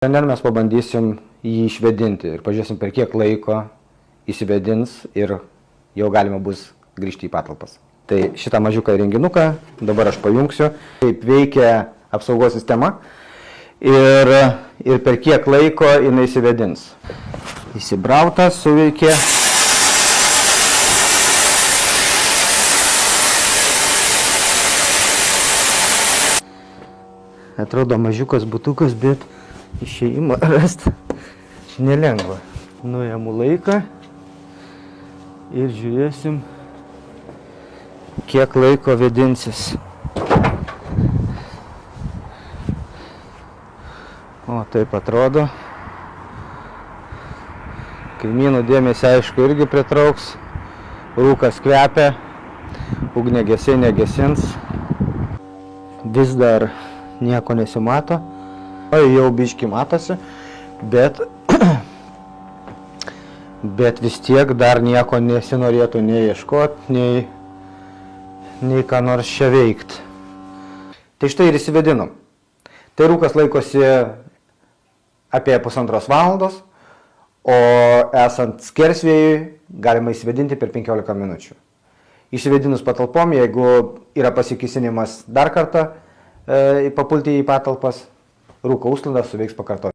Šiandien mes pabandysim jį išvedinti ir pažiūrėsim, per kiek laiko įsivedins ir jau galima bus grįžti į patalpas. Tai šitą mažiuką įrenginuką dabar aš pajungsiu, kaip veikia apsaugos sistema ir per kiek laiko jinai įsivedins. Įsibrautas, suveikė. Atrodo mažiukas butukas, bet išėjimą rasti nelengva. Nuėmu laiką ir žiūrėsim, kiek laiko vedinsis. O taip atrodo. Kaimynų dėmesį aišku irgi pritrauks. Rūkas kvepia, ugniagesiai negesins. Vis dar nieko nesimato. Jau biškį matosi, bet vis tiek dar nieko nesinorėtų nei ieškoti, nei ką nors čia veikti. Tai štai ir įsivedinom. Tai rūkas laikosi apie 1,5 valandos, o esant skersvėjui galima įsivedinti per 15 minučių. Įsivedinus patalpom, jeigu yra pasikėsinimas dar kartą papulti į patalpas, rūko užsklandą suveiks pakartoti.